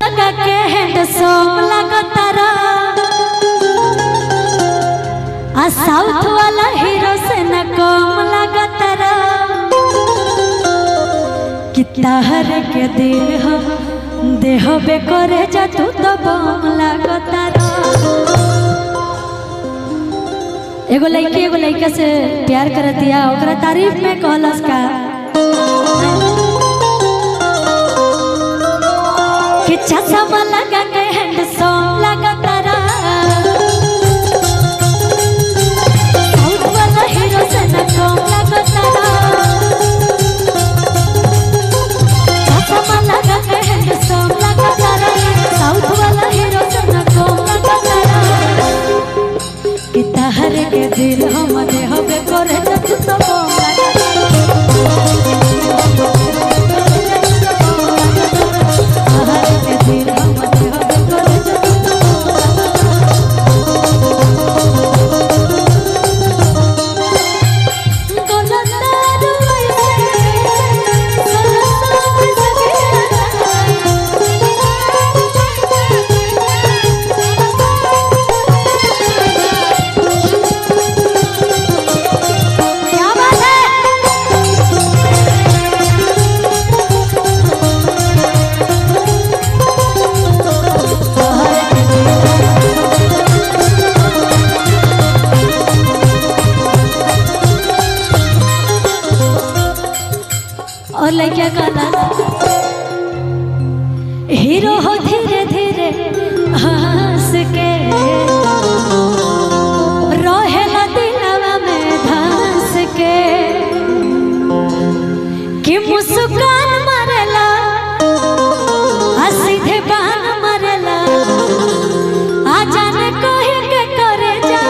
लगा के हैंडसम लगतारा आ साउथ वाला हीरो से न कम लगतारा कितना हर के दिल हो देह बे करे जा तू तो बम लगतारा। एगो लड़का से प्यार कर दिया ओकरा तारीफ में कहलस का कि चश्मा लगा के हैंडसम लगतारा साउथ वाला हीरो से न कम लगतारा चश्मा लगा के हैंडसम लगतारा साउथ वाला हीरो से न कम लगतारा कितना हर के दिल हम दे होबे करे तू तो और लड़किया कहता हीरो हो धीरे धीरे हंस के रहेला दिलवा में धंस के कि मुस्कान मरेला आ सीधे बान मरेला आ जाने कोई के करे जा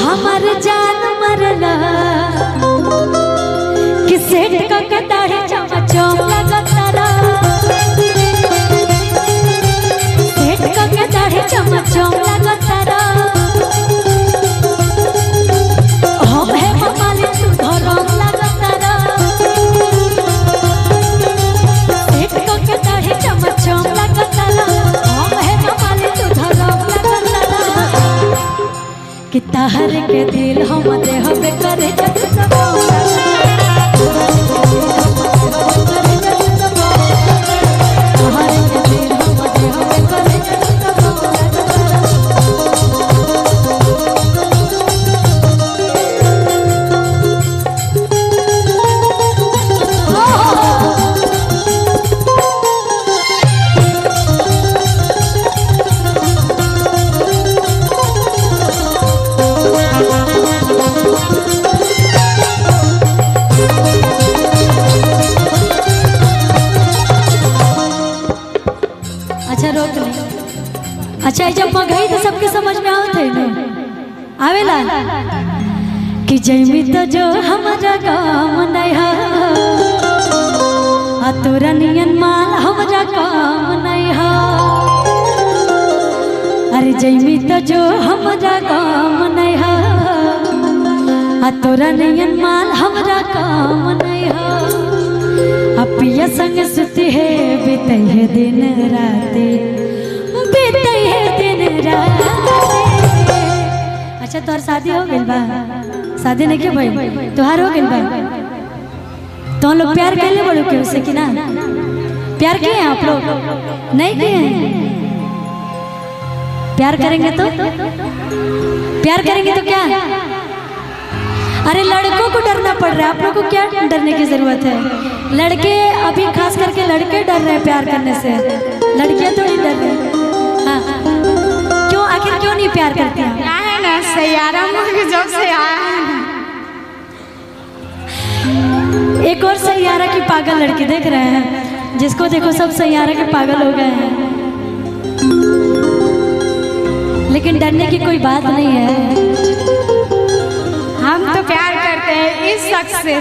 हमार जान मरेला कि सेठ का दाढ़ी चमचम लगतारा सेठ का दाढ़ी चमचम लगतारा हम है मामाली तू धरम लगतारा सेठ का दाढ़ी चमचम लगतारा हम है मामाली तू धरम लगतारा कितना हर के दिल हम दे होबे करे जब सब अच्छा जब मगई तो सबके समझ में आवत है ना आवेला कि जैमी तो जो हमारा काम नहीं है आ तोरा नियन माल हमारा काम नहीं है अरे जैमी तो जो हमारा काम नहीं है आ तोरा नियन माल हमारा काम नहीं है पिया संग सुती है बीते है दिन राते बीते है दिन राते। अच्छा तोहर शादी हो गइल बा शादी नहीं के भाई तोहार हो गइल बा तो लोग प्यार कैले बड़ो के उससे कि ना प्यार किए हैं आप लोग नहीं किए हैं प्यार करेंगे तो क्या अरे लड़कों को डरना पड़ रहा है आप लोग को क्या डरने की जरूरत है लड़के अभी खास करके लड़के डर रहे हैं प्यार करने से लड़कियां थोड़ी डर रही हाँ क्यों आखिर क्यों नहीं प्यार करती हैं है ना सैयारा मुर्गी जब से आया एक और सैयारा की पागल लड़की देख रहे हैं जिसको देखो सब सैयारा के पागल हो गए हैं लेकिन डरने की कोई बात नहीं है हम तो प्यार करते हैं इस शख्स से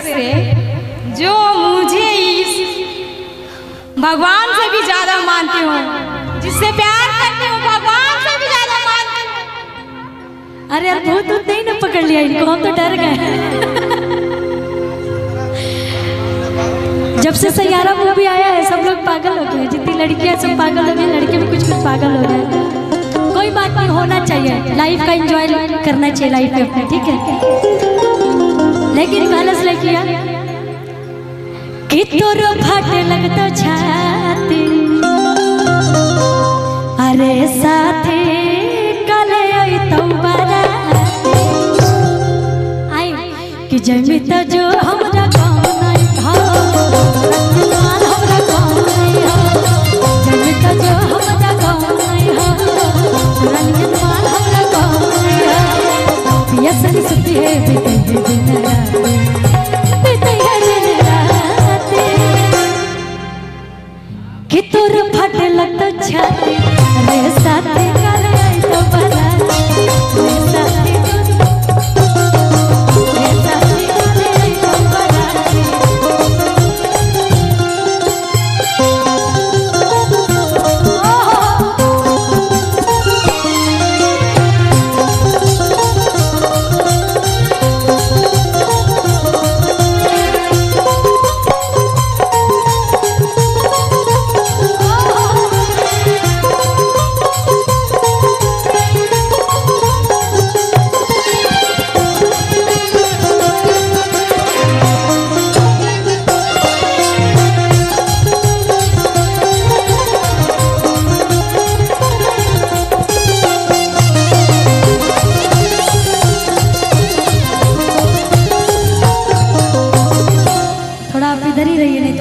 जो मुझे इस भगवान से भी ज्यादा मानती हूँ जिससे प्यार करती हूँ भगवान से भी ज्यादा मानती हूँ। अरे यार भूत नहीं ना पकड़ लिया इनको हम तो डर गए जब से सैयारा मूवी आया है सब लोग पागल हो गए, जितनी लड़कियां सब पागल हो गए, लड़के भी कुछ कुछ पागल हो गए। कोई बात नहीं, होना चाहिए, लाइफ का एंजॉय करना चाहिए लाइफ में अपने, ठीक है। लेकिन कहलस लड़किया कि तोर फाटे लगता छाती, अरे साथी कले आई तो बरा आई कि जमी तो जो हमरा गाँव नहीं था, रंगीन हमरा गाँव नहीं हो, जमी तो जो हमरा गाँव नहीं हो, रंगीन हमरा गाँव नहीं हो। ये संग सुती है बीते दिन रात, बीते दिन रात कि तोर फटे लगता छाती, रे साथी करे आई तो बरा, रे साथी करे आई तो बरा।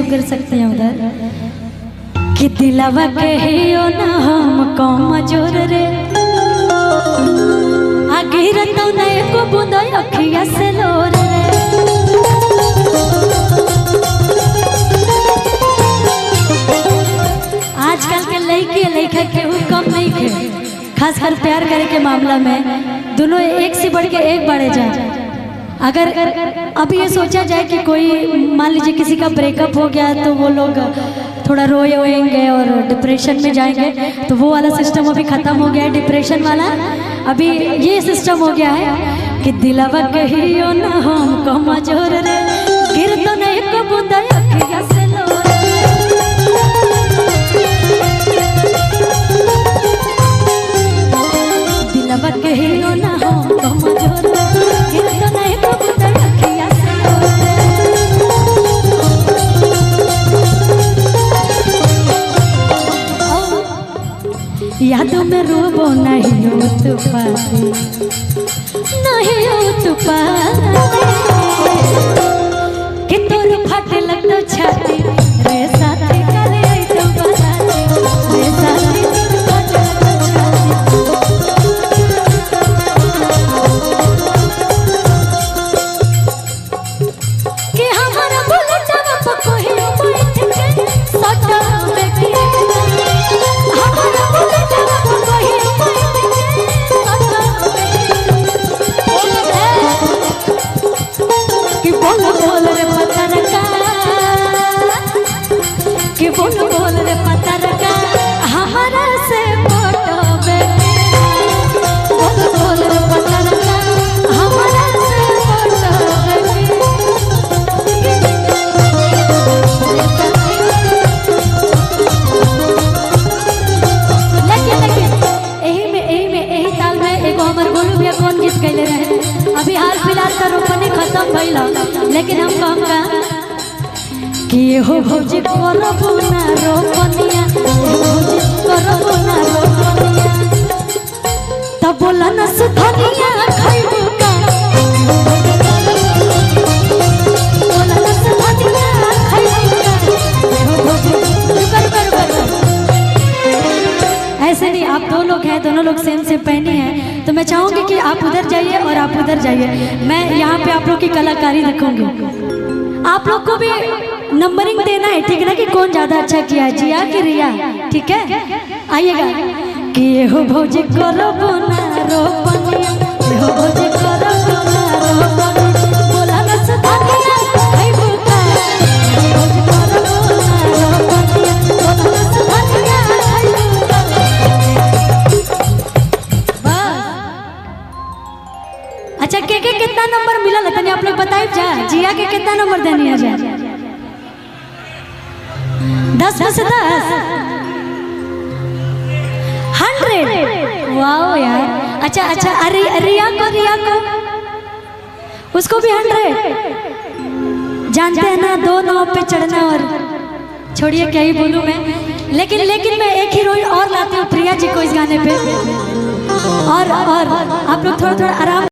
कर सकते हैं उधर कि दिलवा के हियो ना हम कमजोर रे, आगे रतो नए को बुंदा अखिया से लोर रे। आजकल के लड़के लड़का केहू कम नहीं खे, खासकर प्यार करे के मामला में दोनों एक से बढ़ के एक बढ़े जाए। अगर अभी ये सोचा जाए कि कोई मान लीजिए किसी का ब्रेकअप हो गया तो वो लोग थोड़ा रोएंगे और डिप्रेशन में जाएंगे, तो वो वाला सिस्टम अभी ख़त्म हो गया है, डिप्रेशन वाला। अभी ये सिस्टम हो गया है कि दिलवा कहियो ना हम कमजोर रे, गिर तो नहीं को बूंदा अखिया से लोर, दिलवा कहियो ना हम कमजोर रे, गिर तो नहीं को बूंदा अखिया से लोर। यादों में रोबो नहीं हो तू पाती, नहीं हो तू पाती कि तोर फटे लगता छाती, रे साथी करे आई तो बताती, रे साथी तोर फटे लगता छाती कि हमारा बुलेटवा पर कोई बैठ के सटा में की, हमारा बुलेटवा पर कोई बैठ के सटा कि बोल बोल रे पतरका, कि बोल बोल रे पतरका हमारा से फोटो बेटी, बोल बोल रे पतरका हमारा से फोटो बेटी। यही ताल में एगो हमर गोलू भैया कौन गीत कैले रहे, अभी हाल फिलहाल का रोपनी खत्म भइल, लेकिन हम कहम का कि हो भौजी करबो ना रोपनिया, भौजी करबो ना रोपनिया, तब बोला ना सुधनिया खइबू का, बोला ना सुधनिया खइबू का, हो भौजी कर ऐसे नहीं। आप दो लोग हैं, दोनों लोग सेम सेम पहने हैं, तो मैं चाहूंगी कि आप उधर जाइए और आप उधर जाइए, मैं यहाँ पे आप लोग की कलाकारी रखूंगी। आप लोग को भी नंबरिंग देना है, ठीक है ना, कि कौन ज्यादा अच्छा किया है, जिया कि रिया, ठीक है। आइएगा कि हो भौजी करबो ना रोपनिया, हो भौजी करबो ना रोपनिया, बोला ना सुधनिया खइबू का, भौजी करबो ना रोपनिया, बोला ना सुधनिया खइबू का। अच्छा के कितना नंबर मिला तनी आप लोग बताइए जा, जिया के कितना नंबर देनी है जा, 10 में से 10 100। वाओ यार, अच्छा अच्छा। अरे रिया को उसको भी 100। जानते हैं ना, 2 नाव पे चढ़ना। और छोड़िए क्या ही बोलूं मैं, लेकिन मैं एक हीरोइन और लाती हूँ प्रिया जी को इस गाने पे। और आप लोग थोड़ा आराम